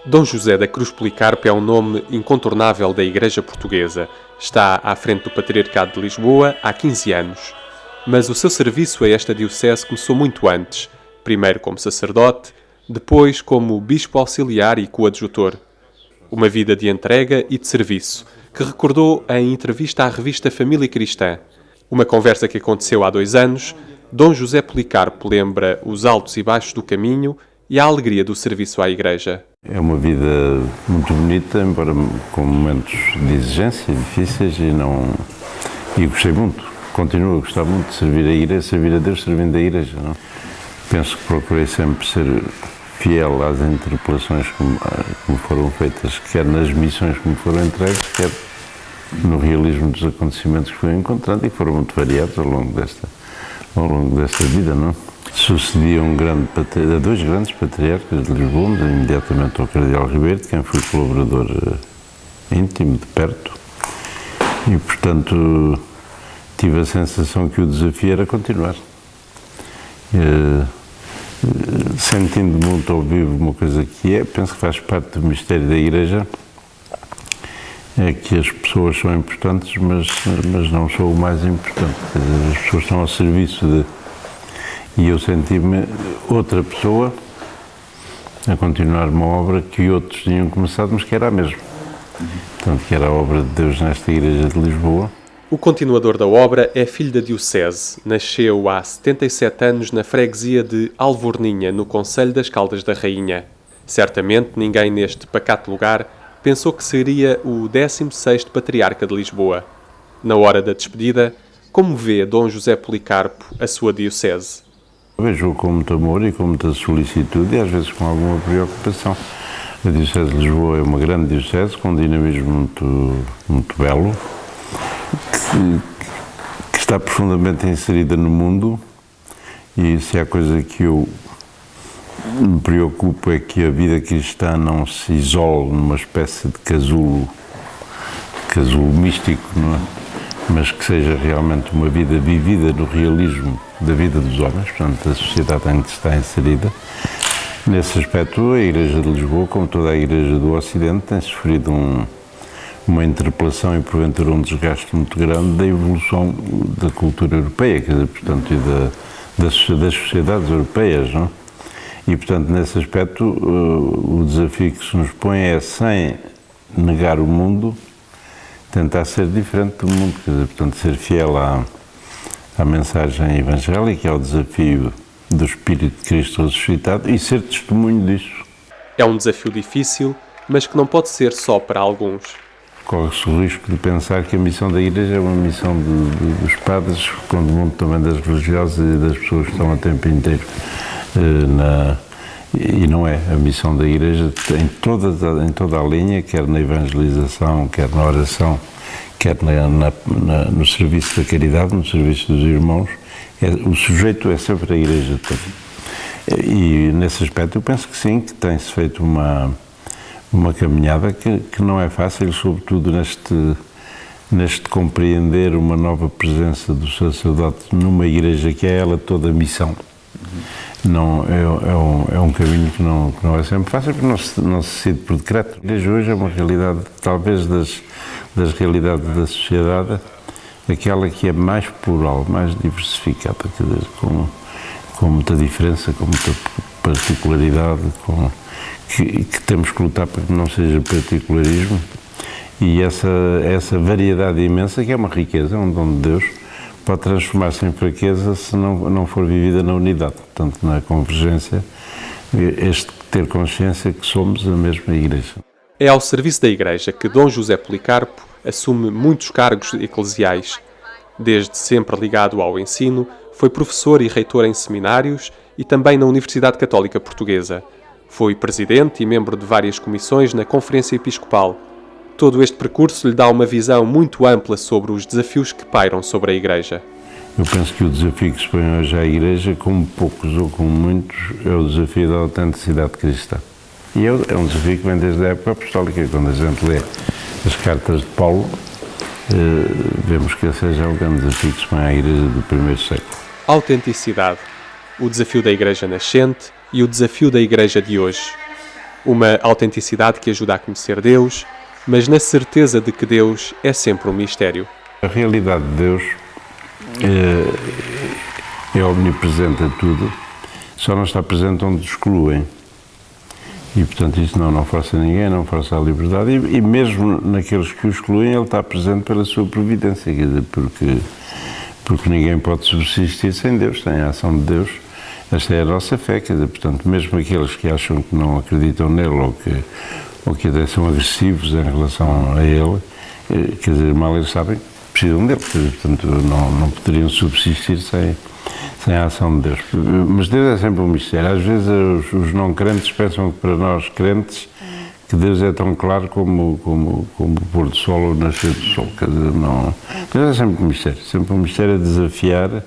Dom José da Cruz Policarpo é um nome incontornável da Igreja Portuguesa. Está à frente do Patriarcado de Lisboa há 15 anos. Mas o seu serviço a esta diocese começou muito antes, primeiro como sacerdote, depois como bispo auxiliar e coadjutor. Uma vida de entrega e de serviço, que recordou em entrevista à revista Família Cristã. Uma conversa que aconteceu há 2 anos, Dom José Policarpo lembra os altos e baixos do caminho e a alegria do serviço à Igreja. É uma vida muito bonita, embora com momentos de exigência difíceis e gostei muito, continuo a gostar muito de servir a Igreja, servir a Deus servindo a Igreja. Não? Penso que procurei sempre ser fiel às interpelações como foram feitas, quer nas missões que me foram entregues, quer no realismo dos acontecimentos que fui encontrando e que foram muito variados ao longo desta vida, não? Sucedi a 2 grandes patriarcas de Lisboa, imediatamente ao Cardeal Ribeiro, de quem fui colaborador íntimo, de perto, e, portanto, tive a sensação que o desafio era continuar. Sentindo muito ao vivo uma coisa que penso que faz parte do mistério da Igreja, é que as pessoas são importantes, mas não sou o mais importante. As pessoas estão ao serviço e eu senti-me outra pessoa a continuar uma obra que outros tinham começado, mas que era a mesma. Portanto, que era a obra de Deus nesta Igreja de Lisboa. O continuador da obra é filho da diocese. Nasceu há 77 anos na freguesia de Alvorninha, no concelho das Caldas da Rainha. Certamente ninguém neste pacato lugar pensou que seria o 16º patriarca de Lisboa. Na hora da despedida, como vê Dom José Policarpo a sua diocese? Vejo-o com muito amor e com muita solicitude e às vezes com alguma preocupação. A diocese de Lisboa é uma grande diocese com um dinamismo muito belo, que está profundamente inserida no mundo, e se há coisa que eu me preocupo é que a vida cristã não se isole numa espécie de casulo místico, não é? Mas que seja realmente uma vida vivida no realismo da vida dos homens, portanto, da sociedade em que está inserida. Nesse aspecto, a Igreja de Lisboa, como toda a Igreja do Ocidente, tem sofrido uma interpelação e, porventura, um desgaste muito grande da evolução da cultura europeia, quer dizer, portanto, e das sociedades europeias, não? E, portanto, nesse aspecto, o desafio que se nos põe é, sem negar o mundo, tentar ser diferente do mundo, quer dizer, portanto, ser fiel à mensagem evangélica, ao desafio do Espírito de Cristo ressuscitado e ser testemunho disso. É um desafio difícil, mas que não pode ser só para alguns. Corre-se o risco de pensar que a missão da Igreja é uma missão dos padres, quando muito também das religiosas e das pessoas que estão a tempo inteiro e não é. A missão da Igreja em toda a linha, quer na evangelização, quer na oração, quer no serviço da caridade, no serviço dos irmãos, o sujeito é sempre a Igreja toda. E nesse aspecto eu penso que sim, que tem-se feito uma caminhada que não é fácil, sobretudo neste compreender uma nova presença do sacerdote numa Igreja que é ela toda missão. Não, é um caminho que não é sempre fácil, porque não se decide por decreto. A Igreja hoje é uma realidade, talvez das realidades da sociedade, aquela que é mais plural, mais diversificada, quer dizer, com muita diferença, com muita particularidade, que temos que lutar para que não seja particularismo, e essa variedade imensa, que é uma riqueza, é um dom de Deus, pode transformar-se em fraqueza se não for vivida na unidade, portanto, na convergência, ter consciência que somos a mesma Igreja. É ao serviço da Igreja que Dom José Policarpo assume muitos cargos eclesiais. Desde sempre ligado ao ensino, foi professor e reitor em seminários e também na Universidade Católica Portuguesa. Foi presidente e membro de várias comissões na Conferência Episcopal. Todo este percurso lhe dá uma visão muito ampla sobre os desafios que pairam sobre a Igreja. Eu penso que o desafio que se põe hoje à Igreja, como poucos ou como muitos, é o desafio da autenticidade cristã. E é um desafio que vem desde a época apostólica. Quando a gente lê as cartas de Paulo, vemos que esse é o grande desafio que se põe à Igreja do primeiro século. Autenticidade. O desafio da Igreja nascente e o desafio da Igreja de hoje. Uma autenticidade que ajuda a conhecer Deus, mas na certeza de que Deus é sempre um mistério. A realidade de Deus é omnipresente a tudo, só não está presente onde excluem. E, portanto, isso não força ninguém, não força a liberdade. E mesmo naqueles que o excluem, ele está presente pela sua providência, quer dizer, porque ninguém pode subsistir sem Deus, sem a ação de Deus. Esta é a nossa fé, quer dizer, portanto, mesmo aqueles que acham que não acreditam nele ou que até são agressivos em relação a ele, quer dizer, mal eles sabem que precisam dele, quer dizer, portanto, não poderiam subsistir sem a ação de Deus. Mas Deus é sempre um mistério. Às vezes os não crentes pensam que para nós crentes que Deus é tão claro como o pôr do sol ou o nascer do sol. Quer dizer, não. Deus é sempre um mistério a desafiar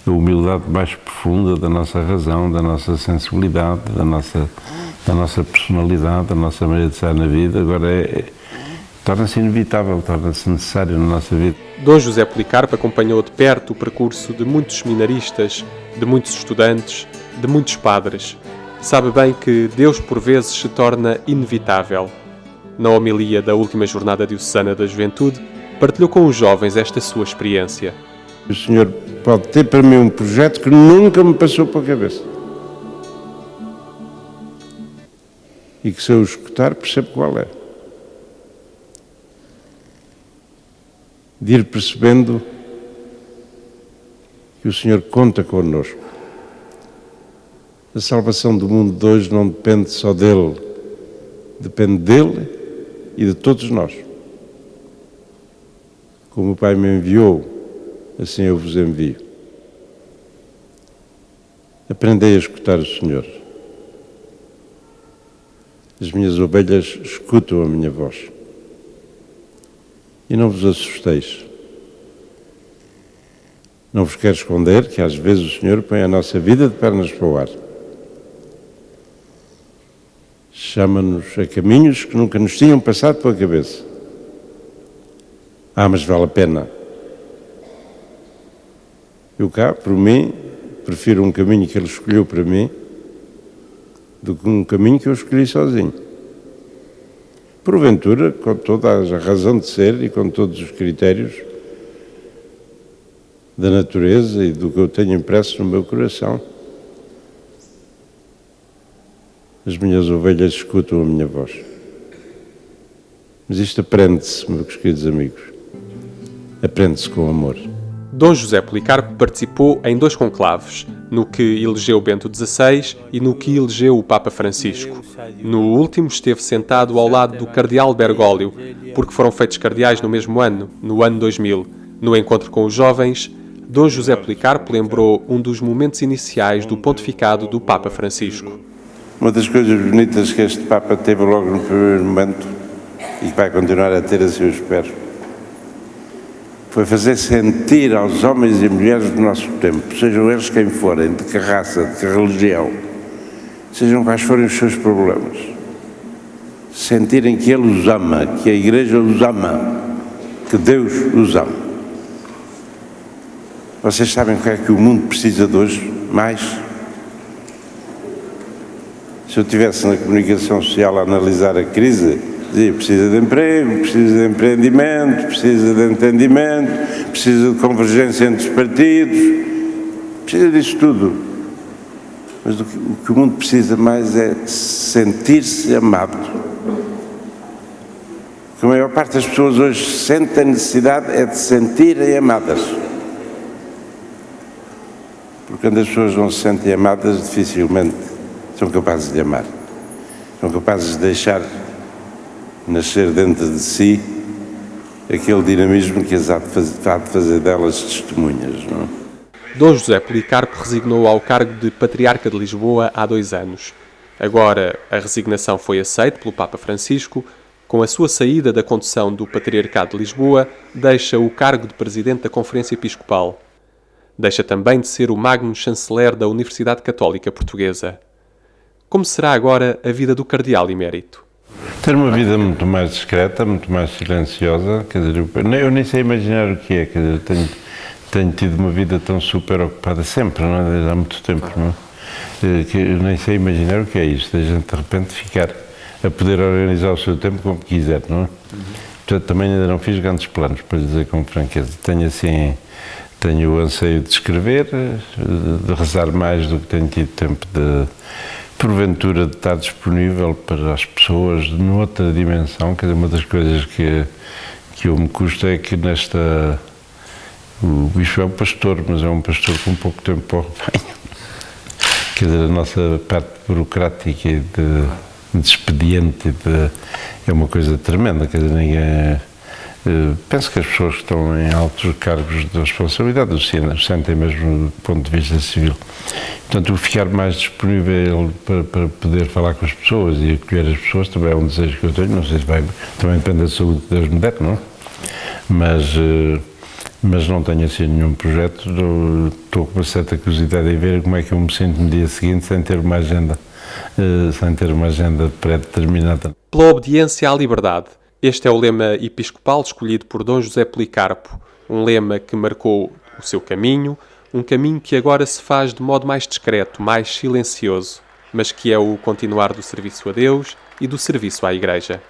a humildade mais profunda da nossa razão, da nossa sensibilidade, da nossa personalidade, da nossa maneira de estar na vida. Agora torna-se inevitável, torna-se necessário na nossa vida. Dom José Policarpo acompanhou de perto o percurso de muitos seminaristas, de muitos estudantes, de muitos padres. Sabe bem que Deus por vezes se torna inevitável. Na homilia da última Jornada Diocesana da Juventude, partilhou com os jovens esta sua experiência. O Senhor pode ter para mim um projeto que nunca me passou pela cabeça. E que se eu escutar, percebo qual é. De ir percebendo que o Senhor conta connosco. A salvação do mundo de hoje não depende só dele, depende dele e de todos nós. Como o Pai me enviou, assim eu vos envio. Aprendei a escutar o Senhor. As minhas ovelhas escutam a minha voz. E não vos assusteis. Não vos quero esconder que às vezes o Senhor põe a nossa vida de pernas para o ar. Chama-nos a caminhos que nunca nos tinham passado pela cabeça. Mas vale a pena. Eu cá, por mim, prefiro um caminho que Ele escolheu para mim do que um caminho que eu escolhi sozinho. Porventura, com toda a razão de ser e com todos os critérios da natureza e do que eu tenho impresso no meu coração, as minhas ovelhas escutam a minha voz. Mas isto aprende-se, meus queridos amigos. Aprende-se com amor. Dom José Policarpo participou em 2 conclaves, no que elegeu Bento XVI e no que elegeu o Papa Francisco. No último esteve sentado ao lado do cardeal Bergoglio, porque foram feitos cardeais no mesmo ano, no ano 2000. No encontro com os jovens, Dom José Policarpo lembrou um dos momentos iniciais do pontificado do Papa Francisco. Uma das coisas bonitas que este Papa teve logo no primeiro momento e que vai continuar a ter, assim eu espero, foi fazer sentir aos homens e mulheres do nosso tempo, sejam eles quem forem, de que raça, de que religião, sejam quais forem os seus problemas, sentirem que Ele os ama, que a Igreja os ama, que Deus os ama. Vocês sabem o que é que o mundo precisa de hoje mais? Se eu estivesse na comunicação social a analisar a crise, dizia, precisa de emprego, precisa de empreendimento, precisa de entendimento, precisa de convergência entre os partidos, precisa disso tudo. Mas o que o mundo precisa mais é sentir-se amado. Porque a maior parte das pessoas hoje sente a necessidade é de se sentirem amadas. Porque quando as pessoas não se sentem amadas, dificilmente são capazes de amar. São capazes de deixar nascer dentro de si aquele dinamismo que as há de fazer delas testemunhas, não é? Dom José Policarpo resignou ao cargo de Patriarca de Lisboa há 2 anos. Agora, a resignação foi aceita pelo Papa Francisco. Com a sua saída da condução do Patriarcado de Lisboa, deixa o cargo de Presidente da Conferência Episcopal. Deixa também de ser o Magno Chanceler da Universidade Católica Portuguesa. Como será agora a vida do Cardeal Emérito? Ter uma vida muito mais discreta, muito mais silenciosa, quer dizer, eu nem sei imaginar o que é, quer dizer, tenho tido uma vida tão super ocupada sempre, não é? Desde há muito tempo, não é? Que eu nem sei imaginar o que é isto, de a gente de repente ficar a poder organizar o seu tempo como quiser, não é? Portanto, também ainda não fiz grandes planos, para dizer com franqueza. Tenho o anseio de escrever, de rezar mais do que tenho tido tempo de, porventura, de estar disponível para as pessoas noutra dimensão. Quer dizer, uma das coisas que eu me custa é que o bicho é um pastor, mas é um pastor com pouco tempo para o rebanho. Quer dizer, a nossa parte burocrática e de expediente é uma coisa tremenda. Quer dizer, penso que as pessoas que estão em altos cargos de responsabilidade o sentem mesmo do ponto de vista civil. Portanto, o ficar mais disponível para poder falar com as pessoas e acolher as pessoas também é um desejo que eu tenho. Não sei se vai, também depende da saúde que Deus me der, não é? Mas não tenho assim nenhum projeto. Estou com uma certa curiosidade em ver como é que eu me sinto no dia seguinte sem ter uma agenda pré-determinada. Pela obediência à liberdade. Este é o lema episcopal escolhido por Dom José Policarpo, um lema que marcou o seu caminho, um caminho que agora se faz de modo mais discreto, mais silencioso, mas que é o continuar do serviço a Deus e do serviço à Igreja.